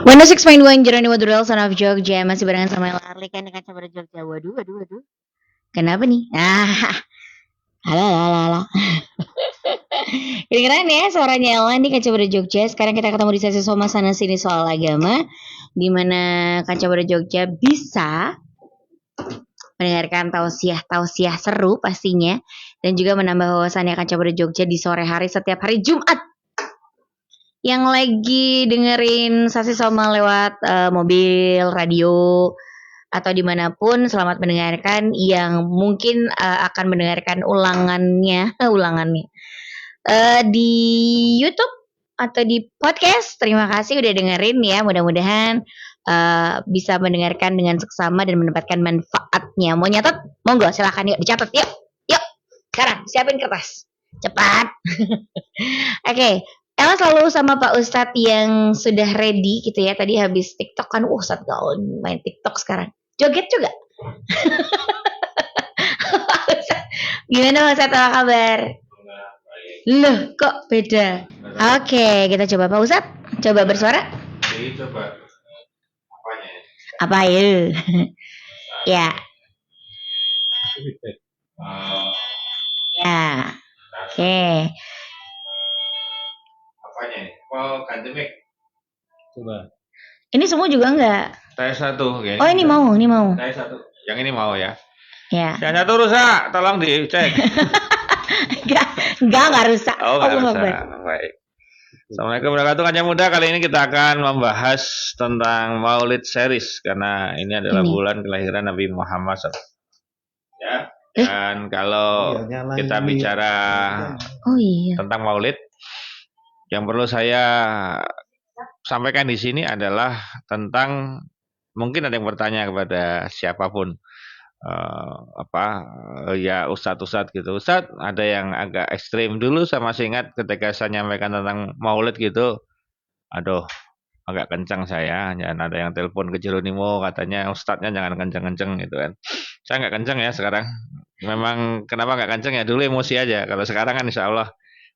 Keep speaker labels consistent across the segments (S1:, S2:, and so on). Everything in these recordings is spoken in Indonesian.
S1: 106.1 Jeroni Wadurel, Son of Jogja. Masih barengan sama El Arli kan dengan kabar Jogja. Waduh. Kenapa nih? Halo. Kedengeran ya suaranya Ella nih Kaca Pada Jogja. Sekarang kita ketemu di sesi Soma Sana Sini Soal Agama, dimana Kaca Pada Jogja bisa mendengarkan tausiah seru pastinya, dan juga menambah wawasannya Kaca Pada Jogja di sore hari setiap hari Jumat. Yang lagi dengerin Sasi Soma lewat mobil, radio, atau dimanapun, selamat mendengarkan. Yang mungkin akan mendengarkan ulangannya di YouTube atau di podcast, terima kasih udah dengerin ya. Mudah-mudahan bisa mendengarkan dengan seksama dan mendapatkan manfaatnya. Mau nyatet? Monggo, silahkan yuk dicatat. Yuk sekarang siapin kertas cepat. Oke. Ella selalu sama Pak Ustadz yang sudah ready gitu ya. Tadi habis TikTok kan, Ustadz gaul main TikTok sekarang. Joget juga. Gimana Pak Ustadz, apa kabar? Loh, kok beda? Oke, kita coba Pak Ustadz. Coba bersuara.
S2: Coba. Apanya?
S1: Apa ya? Ya. Ya. Oke.
S2: Apanya? Oh, ganti mic. Coba.
S1: Ini semua juga enggak?
S2: Tes satu.
S1: Oh, ini mau.
S2: Tes satu. Yang ini mau ya?
S1: Ya.
S2: Yang satu rusak, tolong dicek.
S1: Enggak rusak.
S2: Oh, enggak rusak. Baik. Assalamualaikum warahmatullahi wabarakatuh. Kaca Muda, kali ini kita akan membahas tentang Maulid series karena ini adalah bulan kelahiran Nabi Muhammad SAW. Ya. Dan kalau kita bicara tentang Maulid, yang perlu saya sampaikan di sini adalah tentang, mungkin ada yang bertanya kepada siapapun, ya Ustadz gitu. Ustadz, ada yang agak ekstrim. Dulu saya masih ingat ketika saya nyampaikan tentang Maulid gitu, aduh, agak kencang saya. Dan ada yang telepon ke Jeronimo, katanya Ustadznya jangan kencang-kencang gitu kan. Saya nggak kencang ya sekarang. Memang kenapa nggak kencang ya? Dulu emosi aja. Kalau sekarang kan insya Allah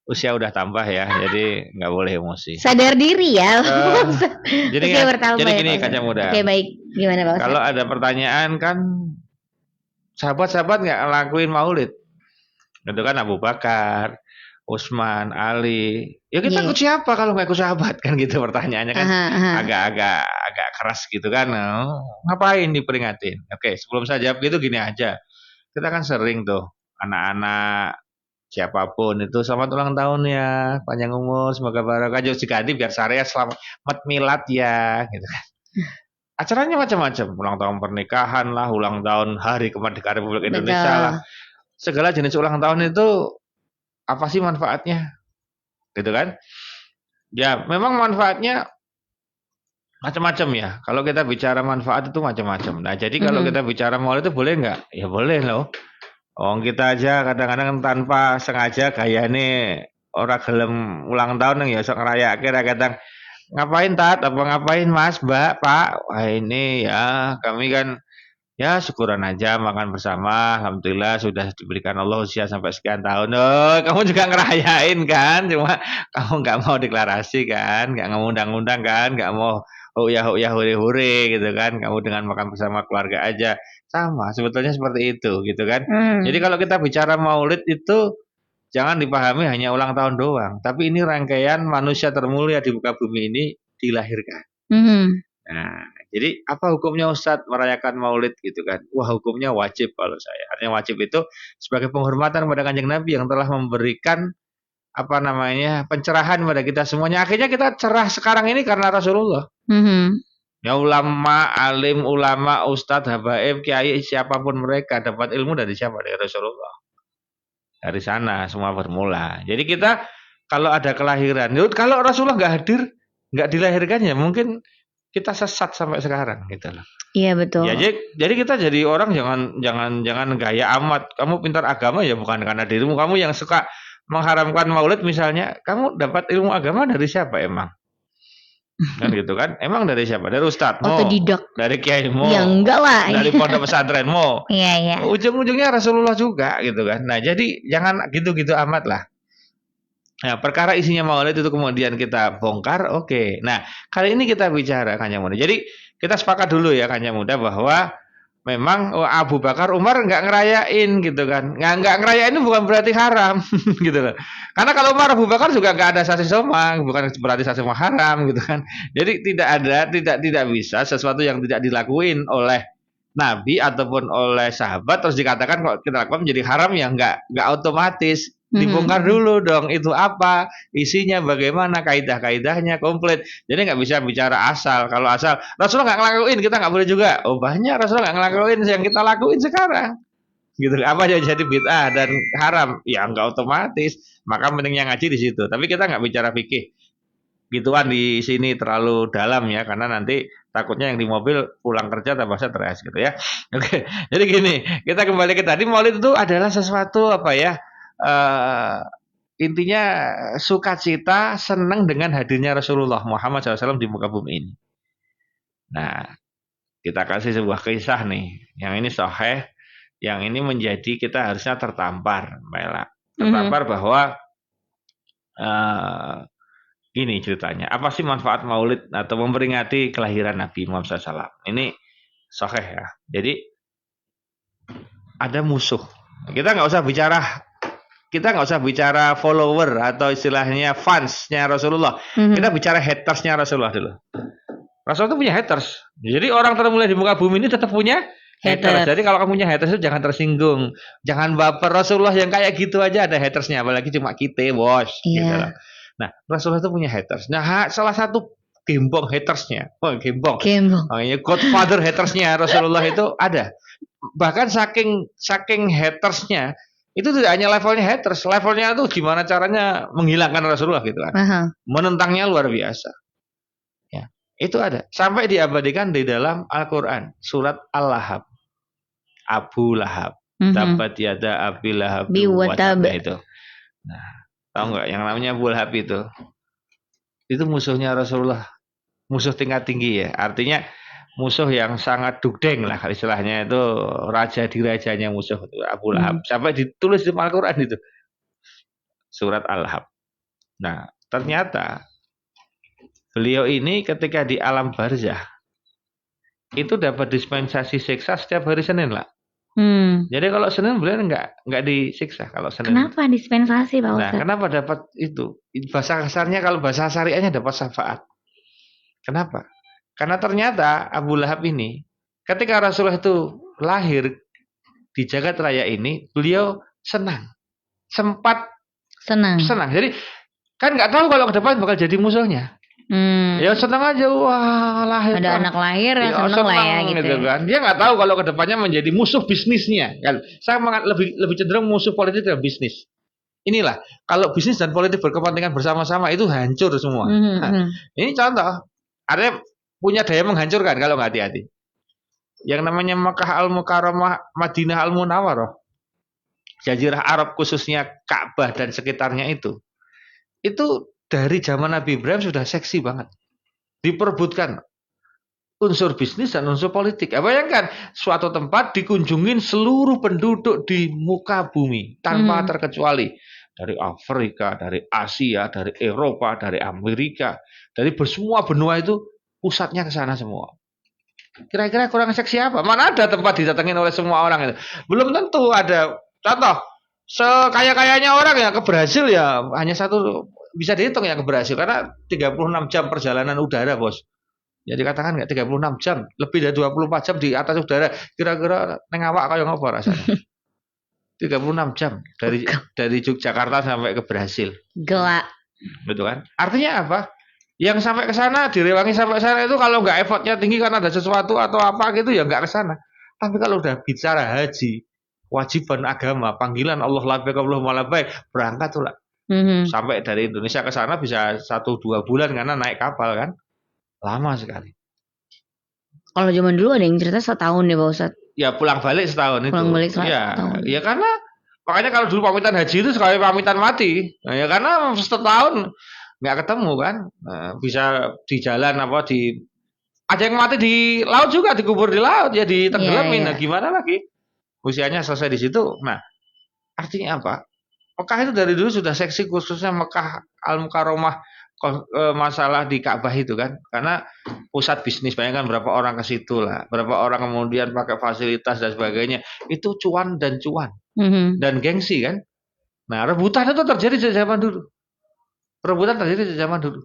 S2: usia udah tambah ya, jadi nggak boleh emosi.
S1: Sadar diri ya.
S2: Jadi gini Kaca Muda.
S1: Oke, baik. Gimana Pak?
S2: Kalau ada pertanyaan kan, sahabat-sahabat nggak ngelakuin Maulid, itu kan Abu Bakar, Utsman, Ali. Ya kita ikut siapa kalau nggak ikut sahabat kan gitu pertanyaannya kan. Agak keras gitu kan. Ngapain diperingatin? Oke, sebelum saya jawab gitu gini aja. Kita kan sering tuh anak-anak siapapun itu selamat ulang tahun ya, panjang umur, semoga barokah, jauh diganti biar syariah, selamat milad ya gitu kan. Acaranya macam-macam, ulang tahun pernikahan lah, ulang tahun hari kemerdekaan Republik Indonesia lah. Segala jenis ulang tahun itu apa sih manfaatnya? Gitu kan? Ya, memang manfaatnya macam-macam ya. Kalau kita bicara manfaat itu macam-macam. Nah, jadi kalau kita bicara Maulid itu boleh nggak? Ya boleh loh. Kita aja kadang-kadang tanpa sengaja gayane orang gelem ulang tahun yang ya sok ngerayake kadang ngapain Tat, apa ngapain Mas, Mbak, Pak? Wah ini ya kami kan ya syukuran aja makan bersama, alhamdulillah sudah diberikan Allah usia sampai sekian tahun. Oh, kamu juga ngerayain kan? Cuma kamu nggak mau deklarasi kan, nggak ngundang-undang kan, nggak mau ya hure-hure gitu kan, kamu dengan makan bersama keluarga aja. Sama, sebetulnya seperti itu gitu kan. Jadi kalau kita bicara Maulid itu jangan dipahami hanya ulang tahun doang, tapi ini rangkaian manusia termulia di muka bumi ini dilahirkan. Nah, jadi apa hukumnya Ustadz merayakan Maulid gitu kan? Wah, hukumnya wajib kalau saya. Artinya wajib itu sebagai penghormatan kepada Kanjeng Nabi yang telah memberikan pencerahan kepada kita semuanya. Akhirnya kita cerah sekarang ini karena Rasulullah. Ya ulama, alim, ulama, ustadz, habaib, kiai, siapapun mereka dapat ilmu dari siapa? Dari Rasulullah. Dari sana semua bermula. Jadi kita kalau ada kelahiran, kalau Rasulullah nggak hadir, nggak dilahirkan ya mungkin kita sesat sampai sekarang gitu loh.
S1: Iya betul.
S2: Ya, jadi kita jadi orang jangan gaya amat. Kamu pintar agama ya bukan karena dirimu. Kamu yang suka mengharamkan Maulid misalnya, kamu dapat ilmu agama dari siapa emang? Kan gitu kan? Emang dari siapa? Dari ustadzmu?
S1: Otodidak.
S2: Dari kiaimu?
S1: Ya enggak lah.
S2: Dari pondok pesantrenmu?
S1: Iya.
S2: Ujung-ujungnya Rasulullah juga gitu kan. Nah, jadi jangan gitu-gitu amat lah. Nah, perkara isinya maulid itu kemudian kita bongkar, oke. Nah, kali ini kita bicara Kanjeng Muda. Jadi kita sepakat dulu ya Kanjeng Muda bahwa memang Abu Bakar Umar nggak ngerayain gitu kan. Nggak ngerayain itu bukan berarti haram gitu loh. Karena kalau Umar Abu Bakar juga nggak ada sasi soma, bukan berarti sasi soma haram gitu kan. Jadi tidak bisa sesuatu yang tidak dilakuin oleh Nabi ataupun oleh sahabat terus dikatakan kok kita lakukan menjadi haram ya nggak otomatis. Dibongkar dulu dong itu apa isinya, bagaimana kaidah-kaidahnya komplit. Jadi nggak bisa bicara asal. Kalau asal Rasulullah nggak ngelakuin kita nggak boleh juga. Oh banyak Rasulullah nggak ngelakuin yang kita lakuin sekarang. Gitu apa aja jadi bid'ah dan haram ya nggak otomatis. Maka pentingnya ngaji di situ. Tapi kita nggak bicara fikih gituan di sini terlalu dalam ya karena nanti takutnya yang di mobil pulang kerja tambah stres gitu ya. Oke, jadi gini kita kembali ke tadi maulid itu adalah sesuatu apa ya intinya sukacita senang dengan hadirnya Rasulullah Muhammad SAW di muka bumi ini. Nah kita kasih sebuah kisah nih yang ini sahih, yang ini menjadi kita harusnya tertampar Mbak, tertampar bahwa ini ceritanya. Apa sih manfaat maulid atau memperingati kelahiran Nabi Muhammad SAW? Ini sahih ya. Jadi ada musuh. Kita nggak usah bicara follower atau istilahnya fansnya Rasulullah. Kita bicara hatersnya Rasulullah dulu. Rasulullah itu punya haters. Jadi orang termulia di muka bumi ini tetap punya haters. Jadi kalau kamu punya haters itu jangan tersinggung, jangan baper. Rasulullah yang kayak gitu aja ada hatersnya, apalagi cuma kita bos. Gitu loh. Nah, Rasulullah itu punya haters. Nah, salah satu gembong hatersnya, gembong. Godfather hatersnya Rasulullah itu ada. Bahkan saking hatersnya itu tidak hanya levelnya haters, levelnya itu gimana caranya menghilangkan Rasulullah gitu kan. Menentangnya luar biasa. Ya, itu ada. Sampai diabadikan di dalam Al-Qur'an, surat Al-Lahab. Abu Lahab. Tabat yada Abi Lahab wa tab itu. Nah, tahu nggak yang namanya Abu Lahab itu musuhnya Rasulullah, musuh tingkat tinggi ya, artinya musuh yang sangat dugdeng lah istilahnya, itu raja di rajanya musuh itu Abu Lahab. Sampai ditulis di Al-Quran itu surat Al-Lahab. Nah ternyata beliau ini ketika di alam barzah itu dapat dispensasi siksa setiap hari Senin lah. Jadi kalau Senin beliau nggak disiksa kalau Senin.
S1: Kenapa dispensasi Pak
S2: Nah,
S1: Ustaz?
S2: kenapa dapat itu? Bahasa kasarnya kalau bahasa syariahnya dapat syafaat. Kenapa? Karena ternyata Abu Lahab ini ketika Rasulullah itu lahir di jagat raya ini, beliau sempat senang. Jadi kan nggak tahu kalau ke depan bakal jadi musuhnya. Ya senang aja, wah lahir
S1: ada anak lahir ya senang lah ya gitu
S2: kan. Dia nggak tahu kalau kedepannya menjadi musuh bisnisnya kan. Saya lebih cenderung musuh politik dan bisnis. Inilah kalau bisnis dan politik berkepentingan bersama-sama itu hancur semua. Ini contoh, ada punya daya menghancurkan kalau nggak hati-hati. Yang namanya Makkah Al-Mukarramah, Madinah Al-Munawwarah, Jazirah Arab khususnya Ka'bah dan sekitarnya itu dari zaman Nabi Ibrahim sudah seksi banget. Diperebutkan unsur bisnis dan unsur politik. Bayangkan suatu tempat dikunjungin seluruh penduduk di muka bumi tanpa terkecuali. Dari Afrika, dari Asia, dari Eropa, dari Amerika, dari semua benua itu pusatnya ke sana semua. Kira-kira kurang seksi apa? Mana ada tempat didatengin oleh semua orang itu? Belum tentu ada. Contoh, sekaya-kayanya orang ya ke Brasil ya hanya satu bisa dihitung ya ke Brasil karena 36 jam perjalanan udara, Bos. Jadi katakan nggak 36 jam, lebih dari 24 jam di atas udara. Kira-kira neng awak kayak ngopo rasanya? 36 jam dari Yogyakarta sampai ke Brasil.
S1: Gelak.
S2: Betul kan? Artinya apa? Yang sampai ke sana direwangi sampai sana itu kalau nggak effortnya tinggi karena ada sesuatu atau apa gitu ya nggak ke sana. Tapi kalau udah bicara haji, kewajiban agama, panggilan Allah labbaik Allahumma labbaik, berangkat tuh lah. Sampai dari Indonesia ke sana bisa 1-2 bulan karena naik kapal kan, lama sekali.
S1: Kalau zaman dulu ada yang cerita setahun deh Pak Ustadz.
S2: Ya pulang balik setahun itu.
S1: Pulang balik
S2: setahun. Ya karena makanya kalau dulu pamitan haji itu sekali pamitan mati. Nah, ya karena setahun nggak ketemu kan, bisa di jalan apa di ada yang mati di laut juga dikubur di laut ya ditenggelamin. Nah gimana lagi? Usianya selesai di situ. Nah artinya apa? Mekah itu dari dulu sudah seksi, khususnya Mekah Al-Mukarramah, masalah di Ka'bah itu kan, karena pusat bisnis. Bayangkan berapa orang ke situ lah, berapa orang kemudian pakai fasilitas dan sebagainya, itu cuan dan cuan dan gengsi kan. Nah, rebutan itu terjadi sejak zaman dulu. Rebutan terjadi sejak zaman dulu.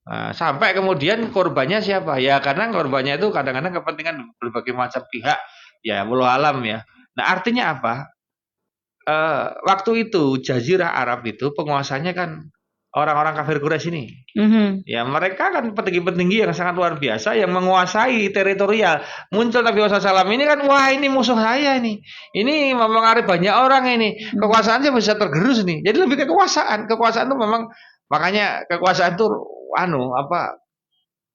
S2: Nah, sampai kemudian korbannya siapa? Ya karena korbannya itu kadang-kadang kepentingan berbagai macam pihak. Ya, wallahu alam ya. Nah, artinya apa? Waktu itu Jazirah Arab itu penguasanya kan orang-orang kafir Quraisy ini. Ya, mereka kan petinggi-petinggi yang sangat luar biasa yang menguasai teritorial. Muncul Nabi Muhammad SAW ini kan, wah ini musuh saya ini. Ini mempengaruhi banyak orang ini. Kekuasaannya bisa tergerus nih. Jadi lebih ke kekuasaan. Kekuasaan itu memang, makanya kekuasaan itu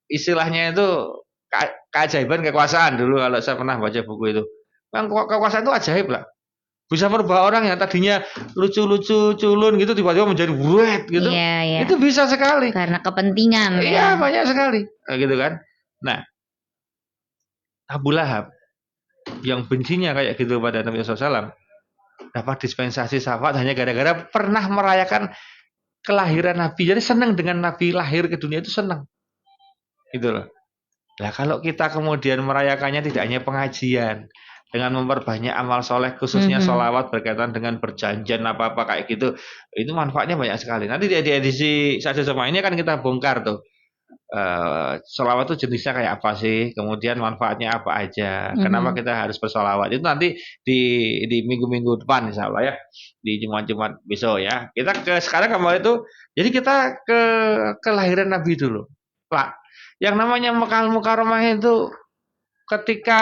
S2: istilahnya itu keajaiban kekuasaan dulu kalau saya pernah baca buku itu. Memang kekuasaan itu ajaib lah. Bisa merubah orang yang tadinya lucu-lucu culun gitu tiba-tiba menjadi buret gitu.
S1: Iya.
S2: Itu bisa sekali.
S1: Karena kepentingan.
S2: Iya, banyak sekali. Gitu kan. Nah, Abu Lahab yang bencinya kayak gitu pada Nabi SAW dapat dispensasi syafaat hanya gara-gara pernah merayakan kelahiran Nabi. Jadi senang dengan Nabi lahir ke dunia itu senang. Gitu loh. Nah, kalau kita kemudian merayakannya tidak hanya pengajian, dengan memperbanyak amal soleh, khususnya sholawat berkaitan dengan perjanjian apa-apa kayak gitu, itu manfaatnya banyak sekali. Nanti di edisi Saja Sama ini akan kita bongkar tuh, sholawat itu jenisnya kayak apa sih, kemudian manfaatnya apa aja, kenapa kita harus bersolawat. Itu nanti di minggu-minggu depan insya Allah ya, di Jumat-Jumat besok ya. Kita sekarang kemarin itu, jadi kita ke kelahiran Nabi dulu, Pak. Yang namanya Mekah Al-Mukarramah itu ketika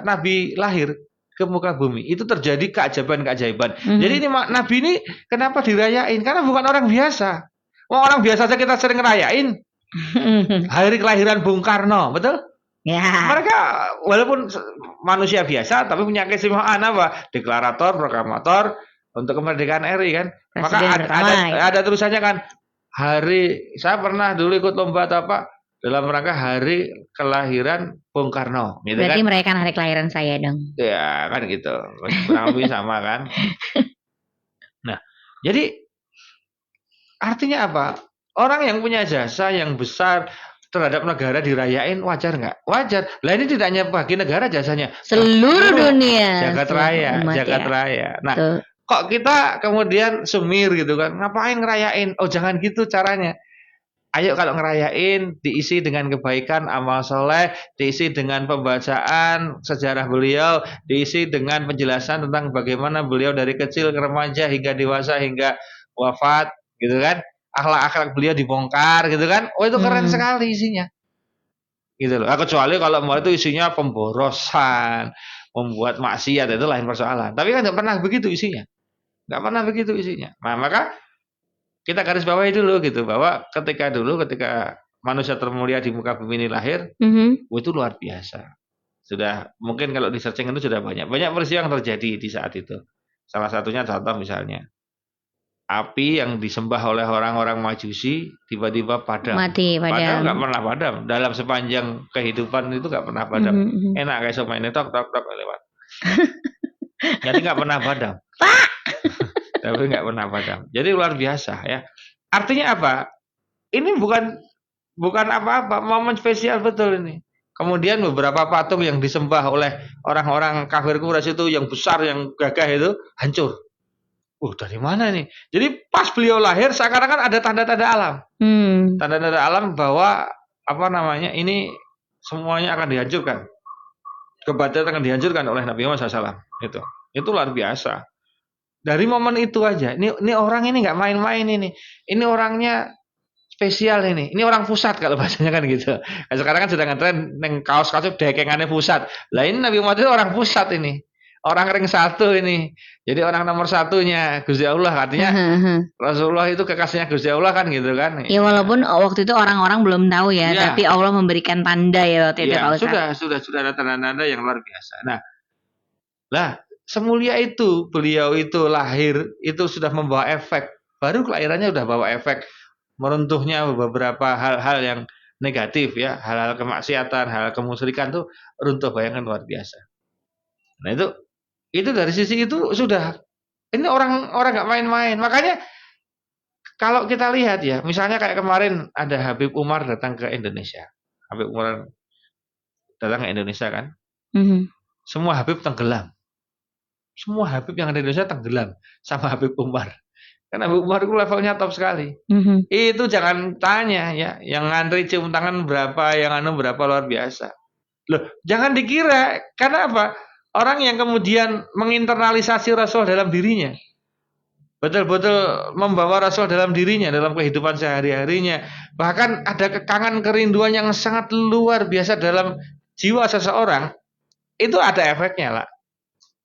S2: Nabi lahir ke muka bumi itu terjadi keajaiban-keajaiban. Jadi ini Nabi ini kenapa dirayain? Karena bukan orang biasa. Orang biasa saja kita sering ngerayain. Hari kelahiran Bung Karno, betul?
S1: Ya.
S2: Mereka walaupun manusia biasa tapi punya keistimewaan apa? Deklarator, proklamator untuk kemerdekaan RI kan. Maka ada tulisannya kan, hari saya pernah dulu ikut lomba atau apa dalam rangka hari kelahiran Bung Karno. Gitu.
S1: Berarti
S2: kan?
S1: merayakan hari kelahiran saya dong.
S2: Ya kan gitu. Kurang lebih sama kan. Nah, jadi artinya apa? Orang yang punya jasa yang besar terhadap negara dirayain wajar nggak? Wajar. Lah ini tidak hanya bagi negara jasanya.
S1: Seluruh dunia.
S2: Jagat raya. Nah, kok kita kemudian sumir gitu kan? Ngapain ngerayain? Oh jangan gitu caranya. Ayo kalau ngerayain diisi dengan kebaikan, amal soleh, diisi dengan pembacaan sejarah beliau, diisi dengan penjelasan tentang bagaimana beliau dari kecil ke remaja hingga dewasa hingga wafat, gitu kan? Akhlak-akhlak beliau dibongkar, gitu kan? Oh itu keren sekali isinya, gitu loh. Kecuali kalau mau itu isinya pemborosan, membuat maksiat itu lain persoalan. Tapi kan nggak pernah begitu isinya, nggak pernah begitu isinya. Nah maka kita garis bawahi dulu gitu bahwa ketika manusia termulia di muka bumi ini lahir, itu luar biasa. Sudah mungkin kalau di searching itu sudah banyak peristiwa yang terjadi di saat itu. Salah satunya contoh misalnya api yang disembah oleh orang-orang Majusi tiba-tiba padam. Padahal nggak pernah padam dalam sepanjang kehidupan itu nggak pernah padam. Enak kayak sama ini tok lewat. Jadi nggak pernah padam. Tapi nggak pernah padam. Jadi luar biasa ya. Artinya apa? Ini bukan apa-apa, momen spesial betul ini. Kemudian beberapa patung yang disembah oleh orang-orang kafir Quraisy itu yang besar, yang gagah itu hancur. Dari mana nih? Jadi pas beliau lahir seakan-akan ada tanda-tanda alam. Tanda-tanda alam bahwa ini semuanya akan dihancurkan. Kebatilan akan dihancurkan oleh Nabi Muhammad SAW. Itu luar biasa. Dari momen itu aja, ini orang ini nggak main-main ini. Ini orangnya spesial ini. Ini orang pusat kalau bahasanya kan gitu. Nah, sekarang kan sedang ngetren neng kaos-kaos dekengannya pusat. Lah ini Nabi Muhammad itu orang pusat ini. Orang ring satu ini. Jadi orang nomor satunya Gusti Allah, artinya Rasulullah itu kekasihnya Gusti Allah kan gitu kan.
S1: Ya walaupun waktu itu orang-orang belum tahu ya, tapi Allah memberikan tanda ya waktu itu.
S2: Sudah ada tanda-tanda yang luar biasa. Nah, semulia itu beliau itu lahir itu sudah membawa efek, baru kelahirannya sudah bawa efek meruntuhnya beberapa hal-hal yang negatif ya, hal-hal kemaksiatan, hal kemusyrikan tuh runtuh, bayangkan luar biasa. Nah itu dari sisi itu sudah Ini orang nggak main-main. Makanya kalau kita lihat ya, misalnya kayak kemarin ada Habib Umar datang ke Indonesia. Habib Umar datang ke Indonesia kan, semua Habib tenggelam. Semua Habib yang ada di Indonesia tenggelam sama Habib Umar. Karena Habib Umar itu levelnya top sekali. Itu jangan tanya ya, yang ngantri cium tangan berapa, yang anu berapa, luar biasa. Loh, jangan dikira. Karena apa? Orang yang kemudian menginternalisasi Rasul dalam dirinya, betul-betul membawa Rasul dalam dirinya, dalam kehidupan sehari-harinya. Bahkan ada kekangan kerinduan yang sangat luar biasa dalam jiwa seseorang. Itu ada efeknya lah.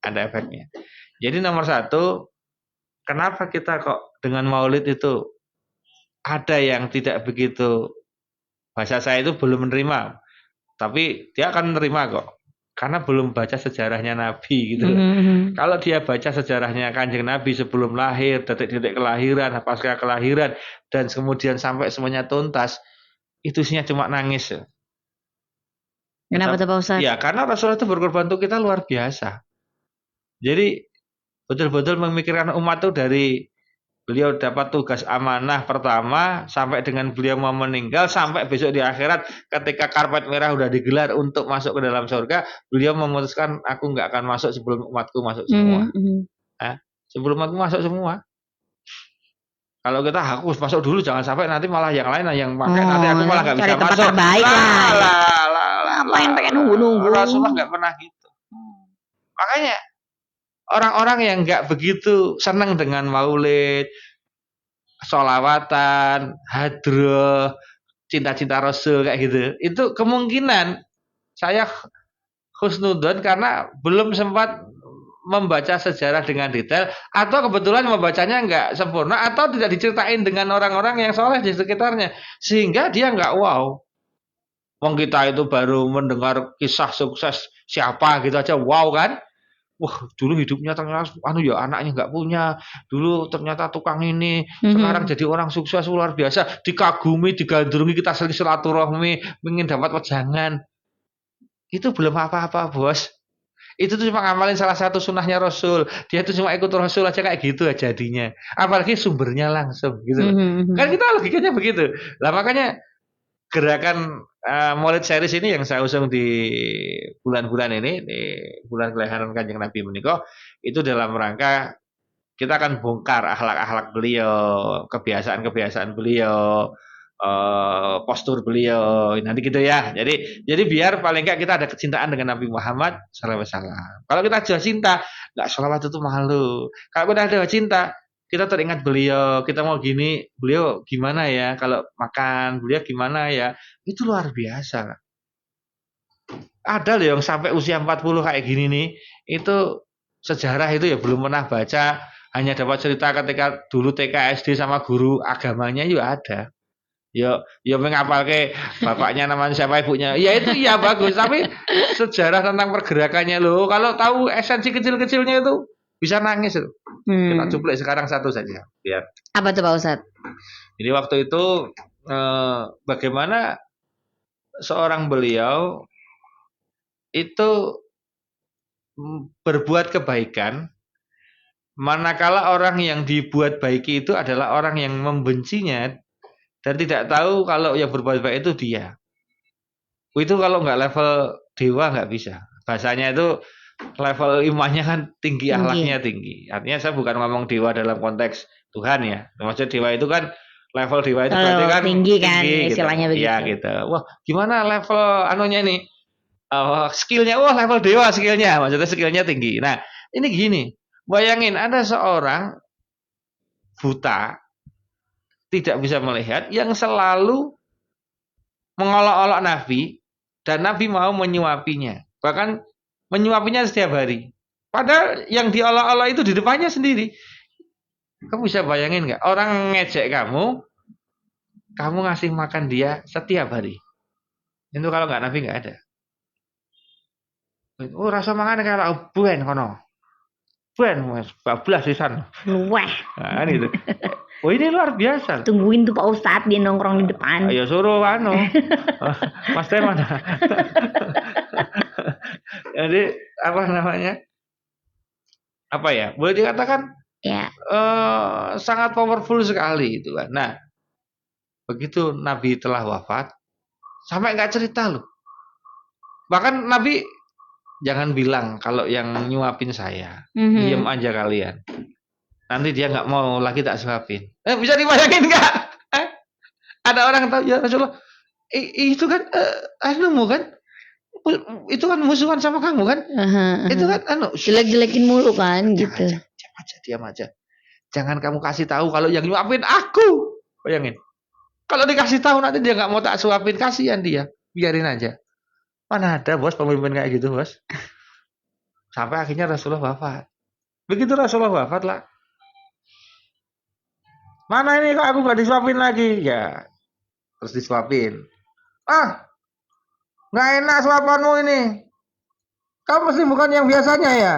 S2: Ada efeknya. Jadi nomor satu, kenapa kita kok dengan maulid itu ada yang tidak begitu, bahasa saya itu belum menerima. Tapi dia akan menerima kok. Karena belum baca sejarahnya Nabi gitu. Kalau dia baca sejarahnya Kanjeng Nabi sebelum lahir, detik-detik kelahiran, pasca kelahiran, dan kemudian sampai semuanya tuntas, itu isinya cuma nangis.
S1: Kenapa tuh Pak Ustadz?
S2: Ya, karena Rasulullah itu berkorban untuk kita luar biasa. Jadi betul-betul memikirkan umat itu dari beliau dapat tugas amanah pertama sampai dengan beliau mau meninggal, sampai besok di akhirat ketika karpet merah udah digelar untuk masuk ke dalam surga, beliau memutuskan aku nggak akan masuk sebelum umatku masuk semua. Sebelum umatku masuk semua. Kalau kita aku masuk dulu, jangan sampai nanti malah yang lain yang pakai, nanti aku malah nggak bisa
S1: tempat
S2: masuk.
S1: Terbaik ngapain pengen nunggu-nunggu?
S2: Rasulullah nggak pernah gitu. Makanya orang-orang yang nggak begitu senang dengan maulid, sholawatan, hadroh, cinta-cinta Rasul kayak gitu, itu kemungkinan saya husnudon karena belum sempat membaca sejarah dengan detail, atau kebetulan membacanya nggak sempurna, atau tidak diceritain dengan orang-orang yang soleh di sekitarnya, sehingga dia nggak wow. Wong kita itu baru mendengar kisah sukses siapa gitu aja wow kan. Wah, dulu hidupnya ternyata anaknya nggak punya. Dulu ternyata tukang ini, sekarang jadi orang sukses luar biasa, dikagumi, digandrungi, kita sering silaturahmi, ingin dapat wejangan. Itu belum apa-apa, Bos. Itu tuh cuma ngamalin salah satu sunnahnya Rasul. Dia tuh cuma ikut Rasul aja kayak gitu aja jadinya. Apalagi sumbernya langsung gitu. Kan kita logikanya begitu. Lah makanya gerakan Maulid series ini yang saya usung di bulan-bulan ini, di bulan kelahiran Kanjeng Nabi menika, itu dalam rangka kita akan bongkar akhlak-akhlak beliau, kebiasaan-kebiasaan beliau, postur beliau, nanti gitu ya. Jadi biar paling enggak kita ada kecintaan dengan Nabi Muhammad SAW. Kalau kita jual cinta, nggak sholawat itu malu. Kalau kita ada cinta, kita teringat beliau, kita mau gini, beliau gimana ya, kalau makan, beliau gimana ya, itu luar biasa. Ada loh yang sampai usia 40 kayak gini nih, itu sejarah itu ya belum pernah baca, hanya dapat cerita ketika dulu TK SD sama guru agamanya juga ada. Ya mengapalke bapaknya namanya siapa, ibunya. Ya itu ya bagus, tapi sejarah tentang pergerakannya loh, kalau tahu esensi kecil-kecilnya itu bisa nangis loh. Kita cuplek sekarang satu saja. Biar.
S1: Apa tuh Pak Ustadz?
S2: Jadi waktu itu bagaimana seorang beliau itu berbuat kebaikan, manakala orang yang dibuat baiki itu adalah orang yang membencinya dan tidak tahu kalau yang berbuat baik itu dia. Itu kalau nggak level dewa nggak bisa. Bahasanya itu level imannya kan tinggi, akhlaknya tinggi. Artinya saya bukan ngomong dewa dalam konteks Tuhan ya. Maksudnya dewa itu kan level dewa itu berarti kan
S1: tinggi kan, istilahnya
S2: gitu.
S1: begitu.
S2: Ya gitu. Wah, gimana level anunya ini? Skillnya, wah level dewa skillnya. Maksudnya skillnya tinggi. Nah, ini gini. Bayangin ada seorang buta, tidak bisa melihat, yang selalu mengolok-olok Nabi, dan Nabi mau menyuapinya. Bahkan menyuapinya setiap hari. Padahal yang diolok-olok itu di depannya sendiri. Kamu bisa bayangin nggak? Orang ngejek kamu ngasih makan dia setiap hari. Itu kalau nggak Nabi nggak ada. Oh, rasa makan kayak buen kono. Buen mas, bablas sisan.
S1: Wah.
S2: Nah, itu. Oh, ini luar biasa.
S1: Tungguin tuh Pak Ustadz, dia nongkrong di depan.
S2: Ayo suruh Mas Teh mana? Jadi apa namanya? Apa ya? Boleh dikatakan
S1: Ya.
S2: Sangat powerful sekali itu kan. Nah, begitu Nabi telah wafat, sampai nggak cerita loh. Bahkan Nabi jangan bilang kalau yang nyuapin saya, diem aja kalian. Nanti dia nggak mau lagi tak suapin. Bisa dibayangin nggak? Ada orang tahu ya Rasulullah, itu kan anumu kan, itu kan musuhan sama kamu kan, itu kan
S1: jelek-jelekin mulu kan gitu.
S2: Diam aja. Jangan kamu kasih tahu kalau yang nyuapin aku. Bayangin. Kalau dikasih tahu nanti dia nggak mau tak suapin, kasihan dia. Biarin aja. Mana ada bos pemimpin kayak gitu bos. Sampai akhirnya Rasulullah wafat. Begitu Rasulullah wafat lah. Mana ini kok aku nggak disuapin lagi? Ya, terus disuapin. Nggak enak suapanmu ini. Kamu mesti bukan yang biasanya ya?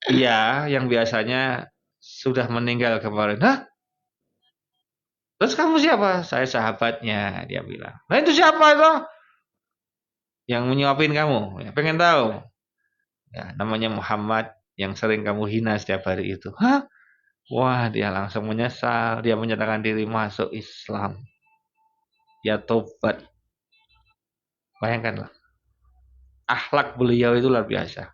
S2: Iya, yang biasanya sudah meninggal kemarin. Hah? Terus kamu siapa? Saya sahabatnya, dia bilang. Nah itu siapa itu? Yang menyuapin kamu. Ya, pengen tahu. Ya, namanya Muhammad yang sering kamu hina setiap hari itu. Hah? Wah, dia langsung menyesal. Dia menyatakan diri masuk Islam. Dia tobat. Bayangkanlah. Akhlak beliau itu luar biasa.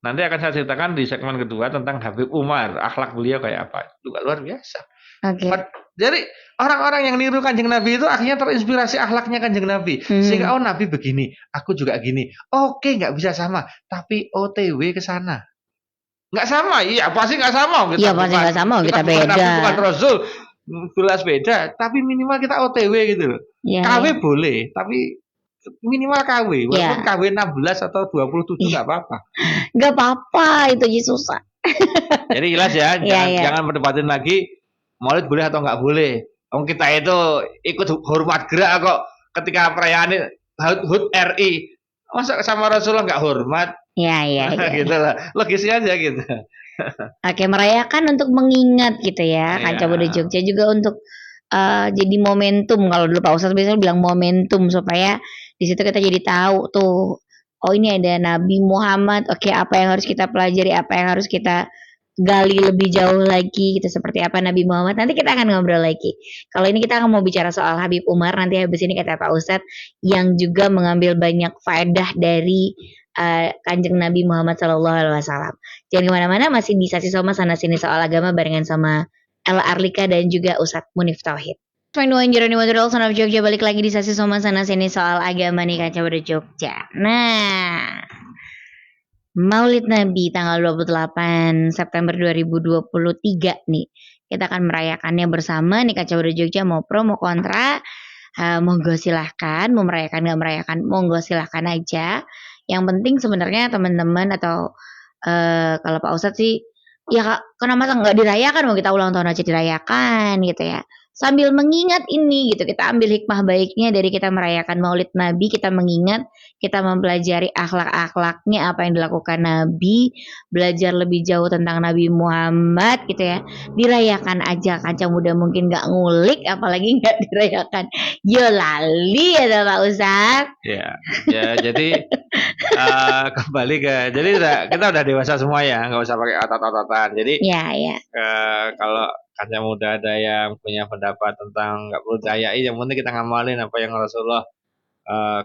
S2: Nanti akan saya ceritakan di segmen kedua tentang Habib Umar. Akhlak beliau kayak apa. Juga luar biasa.
S1: Oke.
S2: Jadi orang-orang yang niru Kanjeng Nabi itu akhirnya terinspirasi akhlaknya Kanjeng Nabi. Sehingga Nabi begini, aku juga gini. Oke, nggak bisa sama, tapi OTW ke sana. Nggak sama, iya pasti nggak sama.
S1: Iya pasti nggak sama, kita beda.
S2: Nabi bukan Rasul, jelas beda. Tapi minimal kita OTW gitu loh. Ya, KW boleh, tapi minimal KW. Walaupun KW 16 atau 27 nggak apa-apa.
S1: Nggak apa-apa, itu aja susah.
S2: Jadi jelas ya, jangan berdebatin lagi Maulid boleh atau nggak boleh. Kita itu ikut hormat gerak kok ketika perayaan HUT RI. Masa sama Rasulullah nggak hormat?
S1: Iya.
S2: Gitu lah. Logisnya aja gitu.
S1: Oke, merayakan untuk mengingat gitu ya. Kanca Muda Jogja juga untuk jadi momentum. Kalau dulu Pak Ustadz biasanya bilang momentum supaya di situ kita jadi tahu tuh. Oh ini ada Nabi Muhammad. Oke, apa yang harus kita pelajari, apa yang harus kita gali lebih jauh lagi gitu, seperti apa Nabi Muhammad. Nanti kita akan ngobrol lagi. Kalau ini kita akan mau bicara soal Habib Umar. Nanti habis ini kata Pak Ustadz yang juga mengambil banyak faedah dari Kanjeng Nabi Muhammad SAW. Jangan kemana-mana, masih di Sasi Soma sana sini soal agama barengan sama Ella Arlika dan juga Ustadz Munif Tauhid. Tuan Jeroni Madura Son of Jogja, balik lagi di Sasi Soma sana sini soal agama nih Kaca Muda Jogja. Nah, Maulid Nabi tanggal 28 September 2023 nih. Kita akan merayakannya bersama nih Kaca Muda Jogja. Mau pro mau kontra, monggo silahkan. Mau merayakan gak merayakan, monggo silahkan aja. Yang penting sebenarnya teman-teman atau kalau Pak Ustadz sih ya kenapa nggak dirayakan, mau kita ulang tahun aja dirayakan gitu ya. Sambil mengingat ini gitu, kita ambil hikmah baiknya dari kita merayakan Maulid Nabi, kita mengingat, kita mempelajari akhlak-akhlaknya, apa yang dilakukan Nabi, belajar lebih jauh tentang Nabi Muhammad gitu ya. Dirayakan aja, Kanca Muda mungkin nggak ngulik, apalagi nggak dirayakan. Yo lali ya Pak Ustadz.
S2: Ya jadi kembali ke, jadi kita udah dewasa semua ya, nggak usah pakai otot-ototan. Jadi kalau Kanca Muda ada yang punya pendapat tentang nggak perlu dirayain, yang penting kita ngamalin apa yang Rasulullah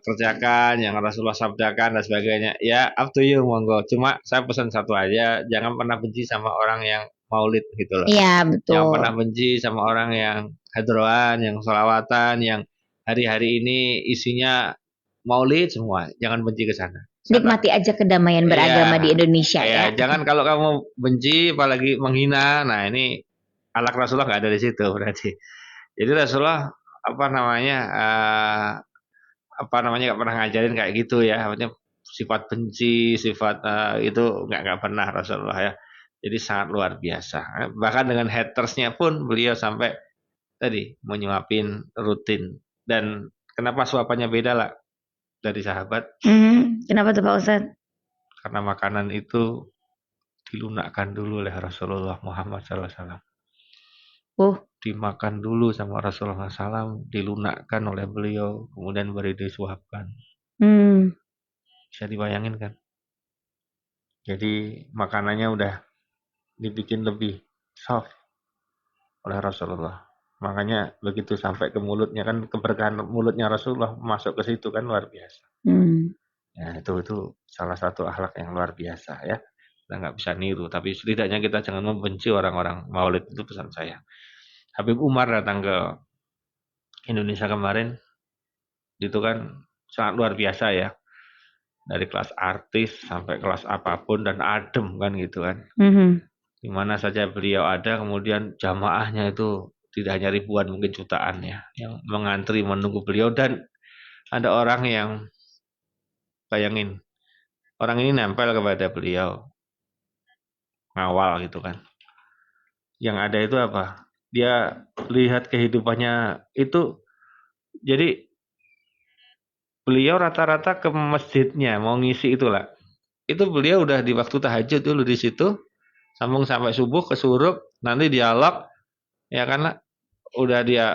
S2: kerjakan, yang Rasulullah sabdakan dan sebagainya. Ya up to you, monggo. Cuma saya pesan satu aja, jangan pernah benci sama orang yang maulid gitu loh.
S1: Iya betul.
S2: Jangan pernah benci sama orang yang hadroan, yang sholawatan, yang hari-hari ini isinya maulid semua. Jangan benci ke sana.
S1: Nikmati aja kedamaian beragama di Indonesia ya.
S2: Jangan kalau kamu benci apalagi menghina. Nah ini akhlak Rasulullah nggak ada di situ berarti. Jadi Rasulullah nggak pernah ngajarin kayak gitu ya. Maksudnya sifat benci, sifat itu nggak pernah Rasulullah ya. Jadi sangat luar biasa. Bahkan dengan hatersnya pun beliau sampai tadi menyuapin rutin. Dan kenapa suapannya beda lah dari sahabat?
S1: Kenapa tuh Pak Ustadz?
S2: Karena makanan itu dilunakkan dulu oleh Rasulullah Muhammad SAW. Dimakan dulu sama Rasulullah SAW, dilunakkan oleh beliau, kemudian baru disuapkan. Bisa dibayangin kan? Jadi makanannya udah dibikin lebih soft oleh Rasulullah. Makanya begitu sampai ke mulutnya kan keberkahan mulutnya Rasulullah masuk ke situ kan luar biasa. Ya, itu salah satu akhlak yang luar biasa ya. Kita nggak bisa niru, tapi setidaknya kita jangan membenci orang-orang Maulid, itu pesan saya. Habib Umar datang ke Indonesia kemarin, itu kan sangat luar biasa ya. Dari kelas artis sampai kelas apapun dan adem kan gitu kan. Di mana saja beliau ada, kemudian jamaahnya itu tidak hanya ribuan, mungkin jutaan ya, yang mengantri menunggu beliau. Dan ada orang yang, bayangin, orang ini nempel kepada beliau, ngawal gitu kan. Yang ada itu apa? Dia lihat kehidupannya itu, jadi beliau rata-rata ke masjidnya mau ngisi itulah. Itu beliau udah di waktu tahajud dulu di situ, sambung sampai subuh ke suruk, nanti dialog, ya kan, udah dia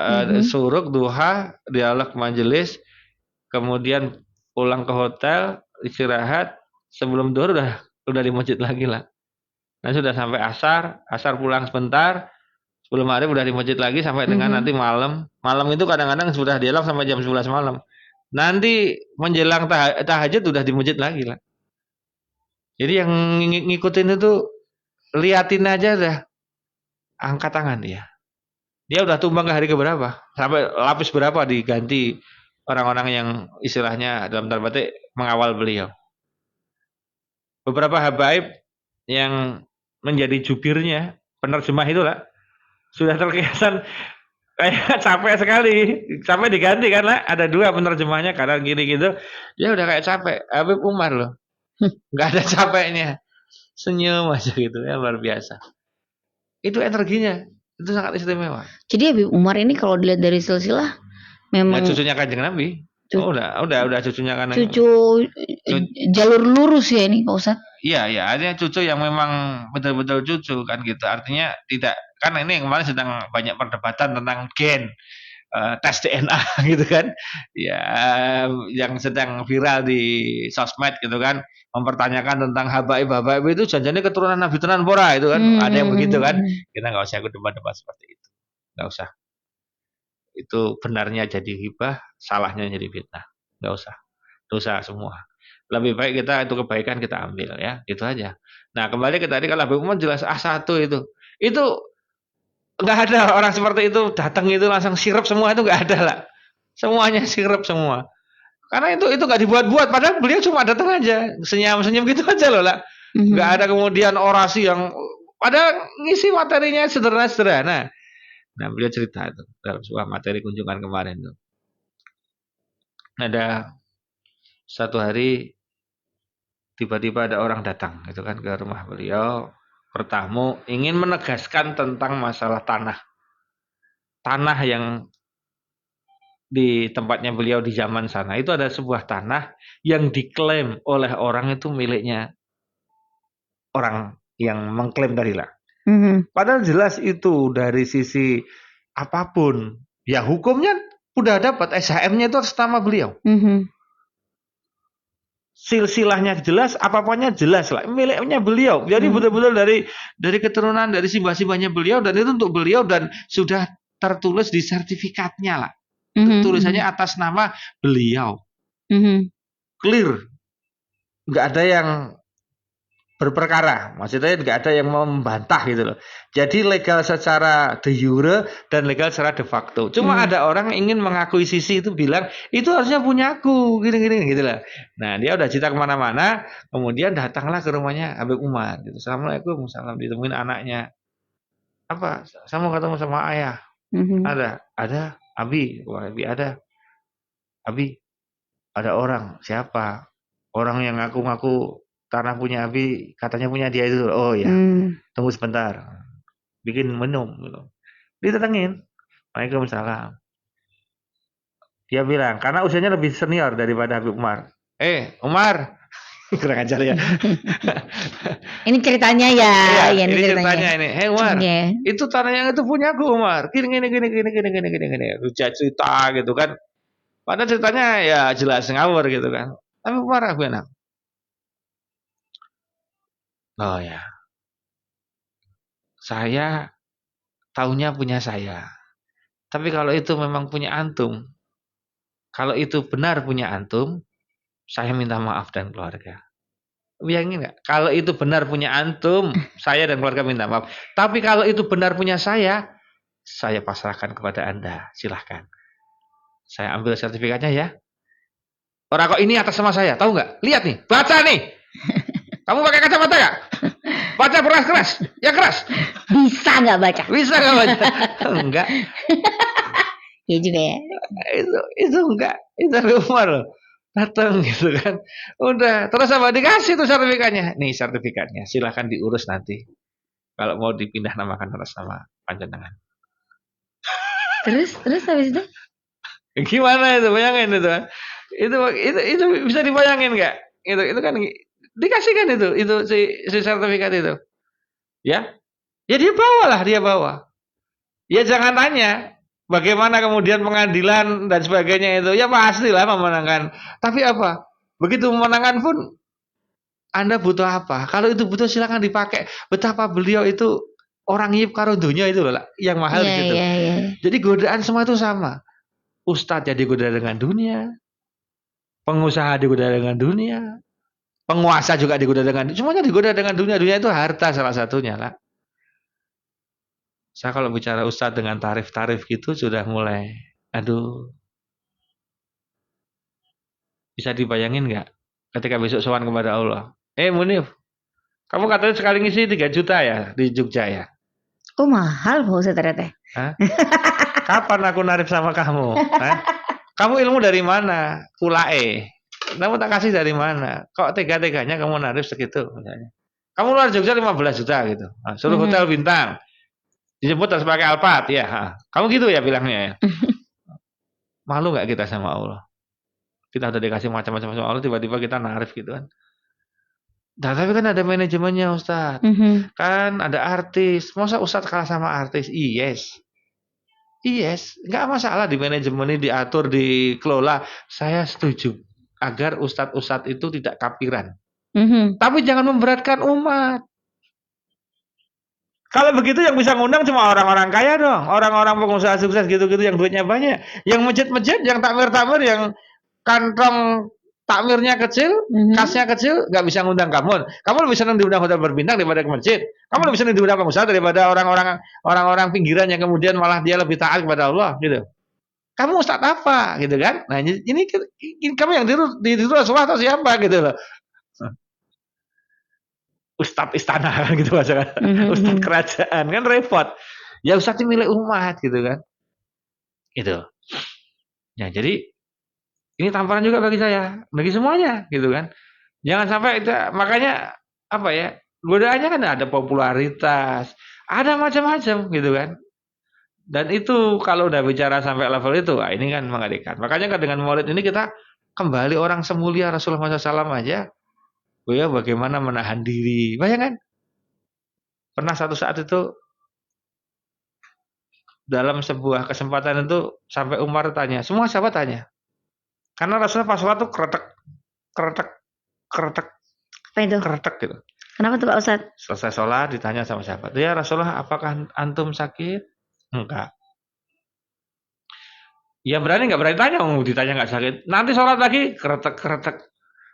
S2: suruk, duha, dialog majelis, kemudian pulang ke hotel, istirahat, sebelum duhur udah di masjid lagi lah. Nah sudah sampai asar pulang sebentar, sebelum maghrib udah di masjid lagi sampai dengan nanti malam. Malam itu kadang-kadang sudah dialog sampai jam 11 malam. Nanti menjelang tahajud udah di masjid lagi lah. Jadi yang ngikutin itu liatin aja dah, angkat tangan dia. Dia udah tumbang ke hari keberapa, sampai lapis berapa diganti orang-orang yang istilahnya dalam tanda petik mengawal beliau. Beberapa habaib yang menjadi jubirnya, penerjemah itulah, sudah terkesan kayak capek sekali, sampai diganti karena ada dua penerjemahnya kadang gini gitu, dia udah kayak capek. Habib Umar loh, nggak ada capeknya, senyum aja gitu ya, luar biasa. Itu energinya, itu sangat istimewa.
S1: Jadi Habib Umar ini kalau dilihat dari silsilah memang
S2: cucunya Kanjeng Nabi. Udah cucunya kan.
S1: Cucu jalur lurus ya ini Pak Ustadz.
S2: Iya, artinya cucu yang memang betul-betul cucu kan gitu. Artinya tidak, kan ini kemarin sedang banyak perdebatan tentang gen, tes DNA gitu kan. Ya, yang sedang viral di sosmed gitu kan, mempertanyakan tentang habaib itu janjinya keturunan Nabi tenan pora itu kan. Ada yang begitu kan. Kita nggak usah ikut debat-debat seperti itu. Nggak usah. Itu benarnya jadi hibah, salahnya jadi fitnah. Nggak usah. Dosa semua. Lebih baik kita itu kebaikan kita ambil ya, itu aja. Nah kembali ke tadi, kalau Habib Umar jelas A1 itu nggak ada orang seperti itu datang itu langsung sirep semua, itu nggak ada lah. Semuanya sirep semua. Karena itu nggak dibuat-buat, padahal beliau cuma datang aja, senyum-senyum gitu aja loh lah. Nggak ada kemudian orasi yang, padahal ngisi materinya sederhana-sederhana. Nah beliau cerita itu dalam sebuah materi kunjungan kemarin tuh. Ada satu hari tiba-tiba ada orang datang gitu kan ke rumah beliau, bertamu, ingin menegaskan tentang masalah tanah. Tanah yang di tempatnya beliau di zaman sana itu ada sebuah tanah yang diklaim oleh orang itu miliknya orang yang mengklaim tadi lah. Padahal jelas itu dari sisi apapun, ya hukumnya udah dapat, SHM-nya itu atas nama beliau. Silsilahnya jelas, apa-apanya jelas lah, miliknya beliau. Jadi betul-betul dari keturunan, dari simbah-simbahnya beliau, dan itu untuk beliau, dan sudah tertulis di sertifikatnya lah. Tulisannya atas nama beliau. Clear. Nggak ada yang berperkara, maksudnya nggak ada yang membantah gitu loh. Jadi legal secara de jure dan legal secara de facto. Cuma ada orang ingin mengakui sisi itu, bilang itu harusnya punyaku, gini-gini gitu lah. Nah dia udah cerita kemana-mana, kemudian datanglah ke rumahnya Habib Umar. Gitu. Assalamualaikum, salam, ditemuin anaknya. Apa? Saya mau ketemu sama ayah. Ada. Abi ada. Abi, ada orang. Siapa? Orang yang ngaku-ngaku tanah punya Abi, katanya punya dia itu. Oh ya, tunggu sebentar, bikin minum gitu. Didatengin, Waalaikumsalam. Dia bilang, karena usianya lebih senior daripada Habib Umar. Umar, kurang ajar ya.
S1: Ini ceritanya ya.
S2: Iya, ini ceritanya ini. Umar, itu tanah yang itu punya aku Umar. Gini. Udah cerita gitu kan. Padahal ceritanya ya jelas ngawur gitu kan. Tapi Umar aku enak. Oh ya, saya taunya punya saya. Tapi kalau itu memang punya antum, kalau itu benar punya antum, saya minta maaf dan keluarga. Bayangin nggak? Kalau itu benar punya antum, saya dan keluarga minta maaf. Tapi kalau itu benar punya saya pasrahkan kepada Anda. Silahkan. Saya ambil sertifikatnya ya. Orang kok ini atas nama saya, tahu nggak? Lihat nih, baca nih. Kamu pakai kacamata nggak? Baca keras, yang keras.
S1: Bisa nggak baca?
S2: Bisa nggak baca? Enggak.
S1: Ya juga ya.
S2: Itu enggak. Itu rumah loh. Datang gitu kan. Udah, terus apa dikasih tuh sertifikatnya. Nih sertifikatnya, silahkan diurus nanti. Kalau mau dipindah namakan atas nama panjenengan.
S1: Terus habis itu?
S2: Gimana itu? Bayangin itu kan. Itu bisa dibayangin nggak? Itu kan dikasihkan itu si sertifikat itu. Ya. Ya dia bawa. Ya jangan tanya bagaimana kemudian pengadilan dan sebagainya itu. Ya pastilah memenangkan. Tapi apa? Begitu memenangkan pun Anda butuh apa? Kalau itu butuh silakan dipakai. Betapa beliau itu orang yip karo dunia itu loh, yang mahal gitu. Jadi godaan semua itu sama. Ustadz jadi digoda dengan dunia, pengusaha digoda dengan dunia, penguasa juga digoda dengan, semuanya digoda dengan dunia. Dunia itu harta salah satunya lah. Saya kalau bicara ustadz dengan tarif-tarif gitu sudah mulai, aduh, bisa dibayangin nggak? Ketika besok sowan kepada Allah, Munif, kamu katanya sekali ngisi 3 juta ya di Jogja ya?
S1: Oh mahal Pak Ustadz ternyata.
S2: Kapan aku narif sama kamu? Kamu ilmu dari mana? Kulae. Kamu tak kasih dari mana? Kok tega-teganya kamu narif segitu misalnya. Kamu luar Jogja 15 juta gitu. Nah, suruh hotel bintang. Dijemput harus pakai Alphard ya. Kamu gitu ya bilangnya ya. Malu nggak kita sama Allah? Kita udah dikasih macam-macam sama Allah, tiba-tiba kita narif gitu kan. Nah, tapi kan ada manajemennya Ustadz. Kan ada artis. Masa Ustadz kalah sama artis? Yes, nggak masalah di manajemen ini diatur, dikelola. Saya setuju agar ustadz-ustadz itu tidak kapiran. Tapi jangan memberatkan umat. Kalau begitu yang bisa ngundang cuma orang-orang kaya dong, orang-orang pengusaha sukses gitu-gitu yang duitnya banyak. Yang masjid-masjid, yang takmir-takmir, yang kantong takmirnya kecil, kasnya kecil, nggak bisa ngundang kamu. Kamu lebih senang diundang hotel berbintang daripada ke masjid. Kamu lebih senang diundang pengusaha daripada orang-orang pinggiran yang kemudian malah dia lebih taat kepada Allah gitu. Kamu ustadz apa gitu kan? Nah ini kamu yang ditiru Rasulullah atau siapa gitu loh. Ustadz istana kan gitu bahasa Ustadz kerajaan kan repot. Ya ustadz ini milik umat gitu kan. Itu. Ya jadi ini tamparan juga bagi saya, bagi semuanya gitu kan. Jangan sampai itu, makanya apa ya? Godaannya kan ada popularitas, ada macam-macam gitu kan. Dan itu kalau udah bicara sampai level itu, ini kan mengerikan. Makanya kan dengan Maulid ini kita kembali orang semulia Rasulullah SAW aja. Ya bagaimana menahan diri. Bayangkan. Pernah satu saat itu dalam sebuah kesempatan itu sampai Umar tanya, semua sahabat tanya. Karena Rasulullah pas sholat tuh kretek
S1: Apa itu?
S2: kretek gitu.
S1: Kenapa tuh Pak Ustadz?
S2: Selesai sholat ditanya sama sahabat, ya Rasulullah apakah antum sakit? Enggak. Ya berani nggak berani tanya, ditanya nggak sakit. Nanti sholat lagi kretek.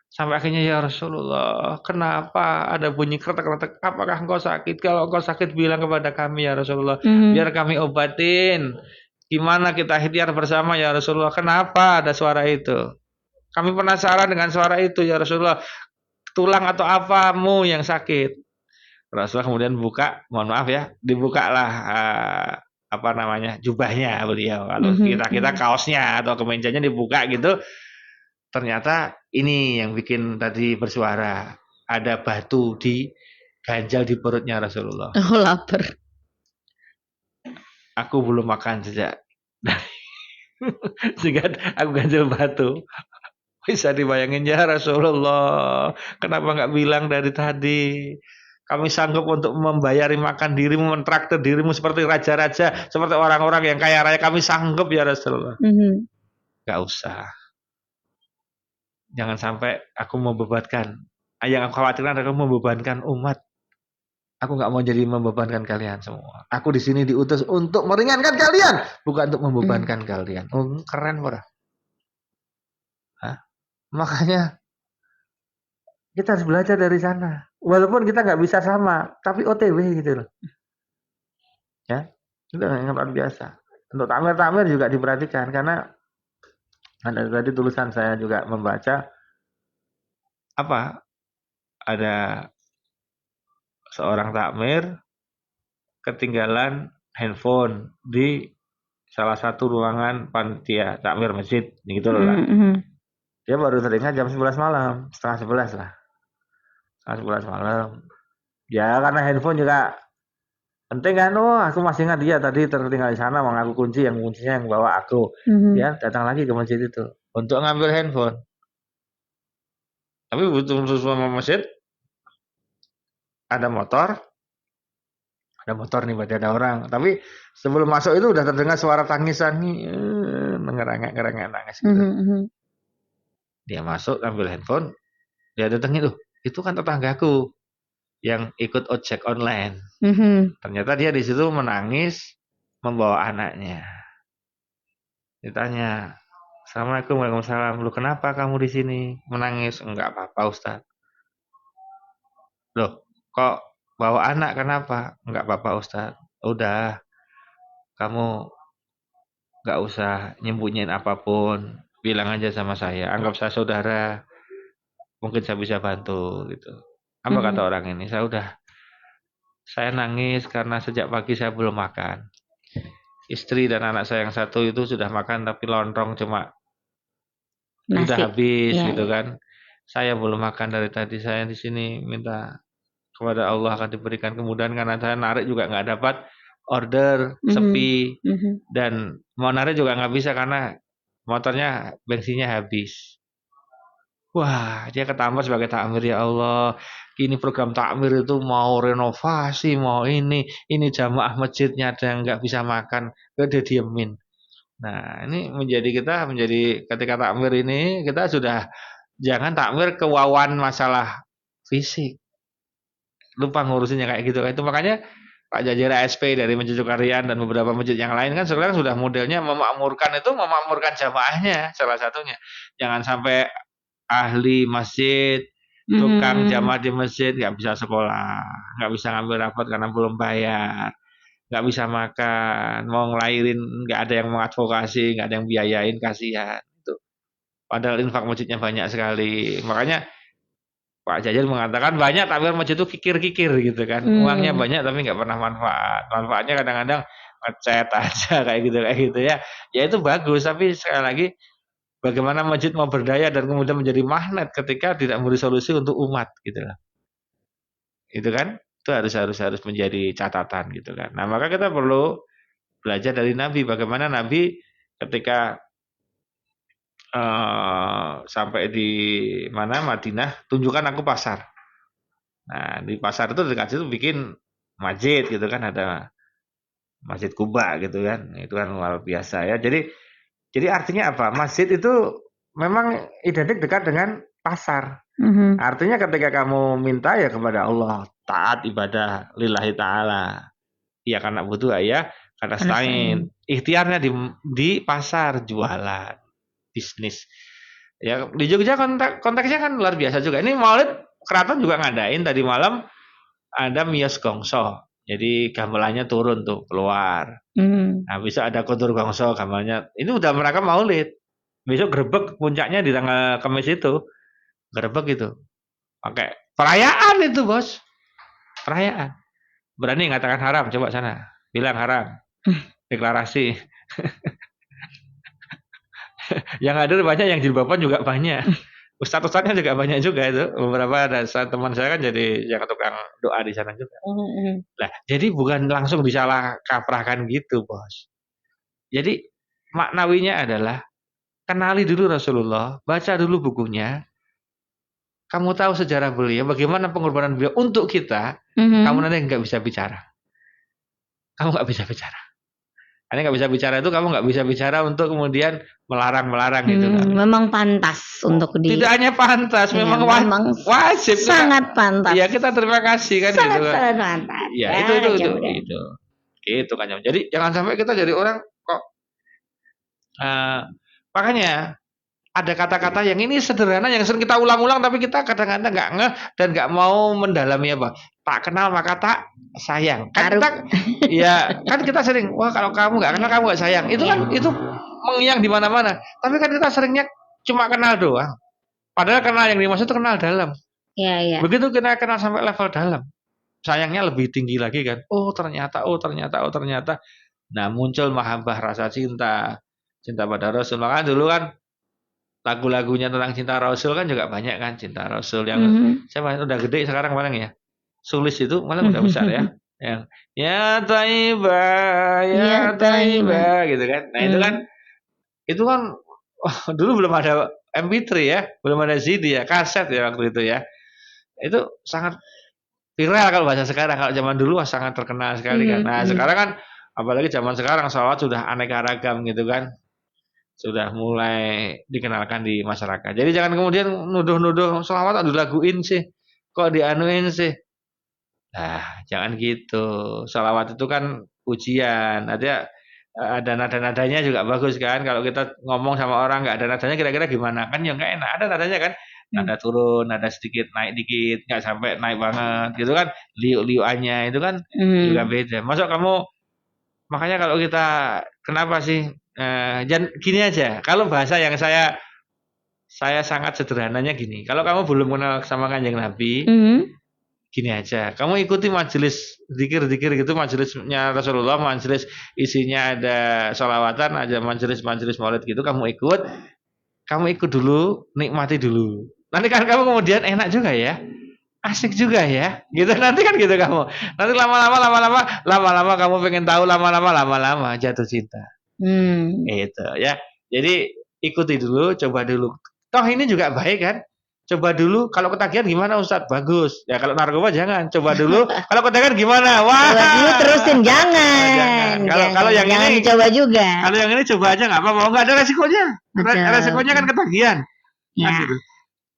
S2: Sampai akhirnya ya Rasulullah, kenapa ada bunyi kretek-kretek? Apakah engkau sakit? Kalau engkau sakit bilang kepada kami ya Rasulullah, biar kami obatin. Gimana kita ikhtiar bersama ya Rasulullah? Kenapa ada suara itu? Kami penasaran dengan suara itu ya Rasulullah. Tulang atau apamu yang sakit? Rasulullah kemudian buka, mohon maaf ya, dibukalah apa namanya jubahnya beliau. Kalau kita kaosnya atau kemejanya dibuka gitu. Ternyata ini yang bikin tadi bersuara. Ada batu di ganjal di perutnya Rasulullah.
S1: Oh lapar.
S2: Aku belum makan sejak sehingga aku ganjal batu. Bisa dibayangin ya Rasulullah. Kenapa nggak bilang dari tadi? Kami sanggup untuk membayari makan dirimu, mentraktir dirimu seperti raja-raja, seperti orang-orang yang kaya raya. Kami sanggup ya Rasulullah. Gak usah. Jangan sampai aku membebankan. Yang aku khawatirkan adalah membebankan umat. Aku nggak mau jadi membebankan kalian semua. Aku di sini diutus untuk meringankan kalian, bukan untuk membebankan kalian. Oh, keren, Bro. Hah? Makanya kita harus belajar dari sana. Walaupun kita nggak bisa sama, tapi OTW gitu loh. Ya, itu yang luar biasa. Untuk takmir juga diperhatikan karena ada tadi tulisan saya juga membaca apa? Ada seorang takmir ketinggalan handphone di salah satu ruangan panitia takmir masjid gitu loh lah. Dia baru teringat jam 11 malam, setengah 11 lah. Setengah 11 malam. Ya karena handphone juga penting kan. Oh, aku masih ingat dia tadi tertinggal di sana, aku kunci, yang kuncinya yang bawa aku. Dia datang lagi ke masjid itu untuk ngambil handphone. Tapi butuh sama masjid ada motor nih, berarti ada orang. Tapi sebelum masuk itu udah terdengar suara tangisan nih, ngerengek nangis gitu. Dia masuk ambil handphone, dia datengin, itu kan tetanggaku yang ikut ojek online. Ternyata dia di situ menangis membawa anaknya. Ditanya, Assalamualaikum, waalaikumsalam. Lu kenapa kamu di sini menangis? Enggak apa-apa, Ustaz. Loh, kok bawa anak kenapa? Enggak apa-apa, Ustaz. Udah, kamu enggak usah nyembunyiin apapun. Bilang aja sama saya, anggap saya saudara. Mungkin saya bisa bantu gitu. Apa kata orang ini? Saya nangis karena sejak pagi saya belum makan. Istri dan anak saya yang satu itu sudah makan tapi lontong cuma udah habis gitu kan. Saya belum makan dari tadi. Saya di sini minta kepada Allah akan diberikan kemudahan karena saya narik juga nggak dapat order, sepi, dan mau narik juga nggak bisa karena motornya bensinnya habis. Wah, dia ketampar sebagai takmir, ya Allah. Ini program takmir itu mau renovasi, mau ini jamaah masjidnya ada yang nggak bisa makan, dia diemin. Nah, ini menjadi ketika takmir ini kita sudah jangan takmir kewawan masalah fisik. Lupa ngurusinnya kayak gitu. Itu makanya Pak Jajir ASP dari Masjid Sukaryaan dan beberapa masjid yang lain kan sekarang sudah modelnya memakmurkan jamaahnya salah satunya. Jangan sampai ahli masjid, tukang jamaah di masjid nggak bisa sekolah, nggak bisa ngambil rapat karena belum bayar, nggak bisa makan, mau ngelahirin nggak ada yang mengadvokasi, nggak ada yang biayain, kasihan. Itu. Padahal infak masjidnya banyak sekali. Makanya Pak Jajal mengatakan banyak takmir masjid itu kikir-kikir gitu kan. Uangnya banyak tapi nggak pernah manfaat. Manfaatnya kadang-kadang ngecat aja kayak gitu ya. Ya itu bagus, tapi sekali lagi bagaimana masjid mau berdaya dan kemudian menjadi magnet ketika tidak memberi solusi untuk umat gitu lah. Itu kan itu harus menjadi catatan gitu kan. Nah, maka kita perlu belajar dari Nabi bagaimana Nabi ketika sampai di mana Madinah, tunjukkan aku pasar. Nah, di pasar itu dekat situ bikin masjid gitu kan, ada Masjid Kuba gitu kan. Itu kan luar biasa ya. Jadi artinya apa? Masjid itu memang identik dekat dengan pasar. Artinya ketika kamu minta ya kepada Allah, taat ibadah lillahi ta'ala. Iya karena butuh ya, karena selain ikhtiarnya di pasar, jualan, bisnis. Ya di Jogja konteksnya kan luar biasa juga. Ini Maulid keraton juga ngadain tadi malam ada Miyos Gongso. Jadi gamelannya turun tuh keluar. Nah besok ada Kontur Gongso gamelannya. Ini udah mereka Maulid. Besok grebek puncaknya di tanggal Kamis itu. Grebek itu. Pakai perayaan itu, Bos. Perayaan. Berani ngatakan haram, coba sana. Bilang haram. Deklarasi. Yang ada banyak, yang jilbaban juga banyak. Ustadz-ustadznya juga banyak juga itu. Beberapa ada teman saya kan jadi yang tukang doa di sana juga. Nah, jadi bukan langsung disalah kaprahkan gitu, Bos. Jadi maknawinya adalah kenali dulu Rasulullah, baca dulu bukunya. Kamu tahu sejarah beliau, bagaimana pengorbanan beliau untuk kita. Kamu nanti nggak bisa bicara. Kamu nggak bisa bicara. Anda nggak bisa bicara itu, kamu nggak bisa bicara untuk kemudian melarang gitu kan.
S1: Memang pantas untuk
S2: Tidak hanya pantas,
S1: Iya,
S2: memang
S1: memang
S2: wajib.
S1: sangat pantas.
S2: Iya, kita terima kasih kan gitu kan.
S1: Sangat pantas.
S2: Ya, itu. Gitu kan. Jadi jangan sampai kita jadi orang kok makanya ada kata-kata yang ini sederhana yang sering kita ulang-ulang tapi kita kadang-kadang nggak ngeh dan nggak mau mendalami apa. Tak kenal maka tak sayang. Kan kita, ya kan kita sering, wah kalau kamu nggak kenal kamu nggak sayang. Itu kan itu mengiang di mana-mana. Tapi kan kita seringnya cuma kenal doang. Padahal kenal yang dimaksud itu kenal dalam.
S1: Iya.
S2: Begitu kita kenal sampai level dalam, sayangnya lebih tinggi lagi kan. Oh ternyata. Nah muncul mahabbah, rasa cinta pada Rasul. Maka dulu kan lagu-lagunya tentang cinta Rasul kan juga banyak kan, cinta Rasul yang siapa udah gede sekarang paling ya. Sulis itu malah udah besar ya. Yang ya Taibah gitu kan. Nah itu kan dulu belum ada MP3 ya, belum ada CD ya, kaset ya waktu itu ya. Itu sangat viral kalau bahasa sekarang. Kalau zaman dulu sangat terkenal sekali kan. Nah sekarang kan apalagi zaman sekarang sholawat sudah aneka ragam gitu kan. Sudah mulai dikenalkan di masyarakat. Jadi jangan kemudian nuduh-nuduh sholawat dilaguin sih, kok dianuin sih. Nah, jangan gitu. Sholawat itu kan ujian. Ada nada-nadanya juga bagus kan. Kalau kita ngomong sama orang nggak ada nadanya, kira-kira gimana? Kan ya nggak enak. Ada nadanya kan. Nada turun, nada sedikit, naik dikit, nggak sampai naik banget. Gitu kan. Liu-liuannya itu kan juga beda. Makanya kalau kita, kenapa sih? Gini aja. Kalau bahasa yang saya sangat sederhananya gini. Kalau kamu belum kenal sama Kanjeng Nabi, gini aja. Kamu ikuti majelis zikir-zikir gitu, majelisnya Rasulullah, majelis isinya ada sholawatan, ada majelis maulid gitu. Kamu ikut dulu, nikmati dulu. Nanti kan kamu kemudian enak juga ya. Asik juga ya. Gitu nanti kan gitu kamu. Nanti lama-lama kamu pengen tahu, lama-lama jatuh cinta. Itu ya. Jadi ikuti dulu, coba dulu. Toh ini juga baik kan? Coba dulu, kalau ketagihan gimana Ustadz? Bagus. Ya kalau narkoba jangan. Coba dulu. Kalau ketagihan gimana? Wah.
S1: Coba dulu terusin jangan.
S2: Kalau yang
S1: jangan
S2: ini
S1: dicoba juga.
S2: Kalau yang ini coba aja nggak apa-apa. Nggak ada resikonya. Resikonya kan ketagihan.
S1: Ya.
S2: Kan gitu.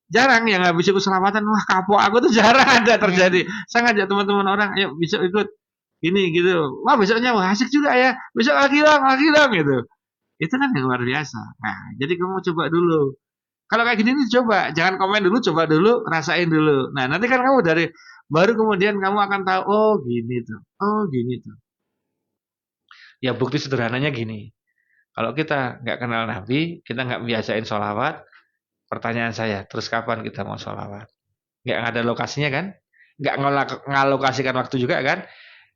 S2: Jarang yang habis ikut selamatan. Wah kapok aku tuh jarang ada terjadi. Saya ngajak teman-teman orang, ayo besok ikut. Gini gitu. Wah besoknya wah asik juga ya. Besok lagi dong gitu. Itu kan yang luar biasa. Nah jadi kamu coba dulu. Kalau kayak gini nih coba, jangan komen dulu, coba dulu, rasain dulu. Nah nanti kan kamu baru kemudian kamu akan tahu, oh gini tuh. Ya bukti sederhananya gini. Kalau kita nggak kenal Nabi, kita nggak biasain sholawat. Pertanyaan saya, terus kapan kita mau sholawat? Nggak ada lokasinya kan? Nggak ngalokasikan waktu juga kan?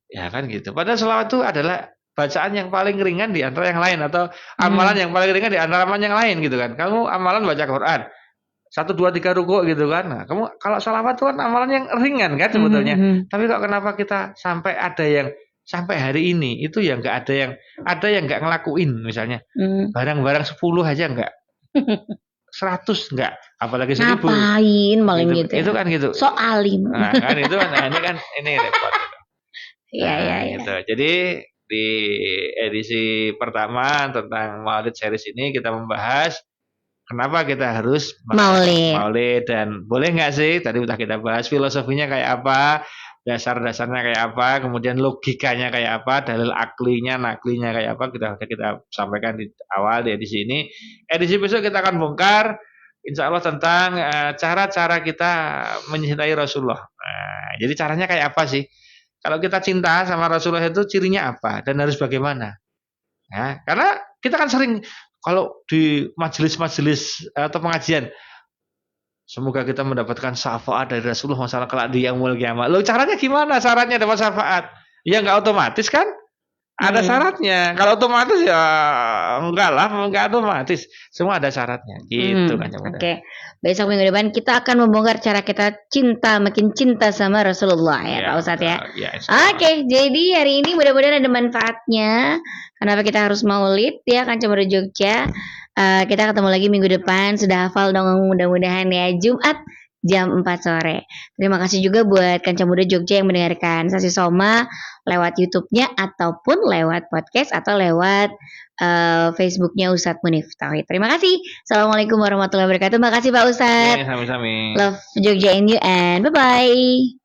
S2: Ya kan gitu. Padahal sholawat itu adalah bacaan yang paling ringan di antara yang lain, atau amalan yang paling ringan di antara amalan yang lain gitu kan. Kamu amalan baca Quran 1, 2, 3 ruku gitu kan. Nah, kamu kalau sholawat itu kan amalan yang ringan kan sebetulnya. Tapi kok kenapa kita sampai ada yang sampai hari ini itu ya nggak ada yang nggak ngelakuin misalnya. Barang-barang 10 aja nggak. 100 enggak, apalagi 1000.
S1: Ngapain paling gitu.
S2: Itu kan gitu.
S1: So alim.
S2: Nah, kan itu kan ini repot gitu.
S1: Iya.
S2: Gitu. Jadi di edisi pertama tentang Maulid series ini kita membahas kenapa kita harus Maulid dan boleh nggak sih? Tadi udah kita bahas filosofinya kayak apa, dasar-dasarnya kayak apa, kemudian logikanya kayak apa, dalil aklinya, naklinya kayak apa, kita sampaikan di awal di edisi ini. Edisi besok kita akan bongkar insya Allah tentang cara-cara kita mencintai Rasulullah. Nah, jadi caranya kayak apa sih? Kalau kita cinta sama Rasulullah itu cirinya apa dan harus bagaimana? Nah, karena kita kan sering kalau di majelis-majelis atau pengajian, semoga kita mendapatkan syafaat dari Rasulullah masalah kelak di yaumul qiyamah. Loh caranya gimana? Syaratnya dapat syafaat? Ya nggak otomatis kan? Ada syaratnya. Kalau otomatis ya enggak otomatis. Semua ada syaratnya. Gitu kan.
S1: Oke. Besok minggu depan kita akan membongkar cara kita makin cinta sama Rasulullah ya Pak Ustadz ya. Oke, jadi hari ini mudah-mudahan ada manfaatnya. Kenapa kita harus maulid ya Kanca Muda Jogja. Kita ketemu lagi minggu depan. Sudah hafal dong mudah-mudahan ya. Jumat jam 4 sore. Terima kasih juga buat Kanca Muda Jogja yang mendengarkan Sasi Soma lewat YouTube-nya ataupun lewat podcast atau lewat Facebook-nya Ustadz Munif Tauhid. Terima kasih. Assalamualaikum warahmatullahi wabarakatuh. Makasih Pak Ustadz.
S2: Sami-sami.
S1: Love Jogja in you and bye-bye.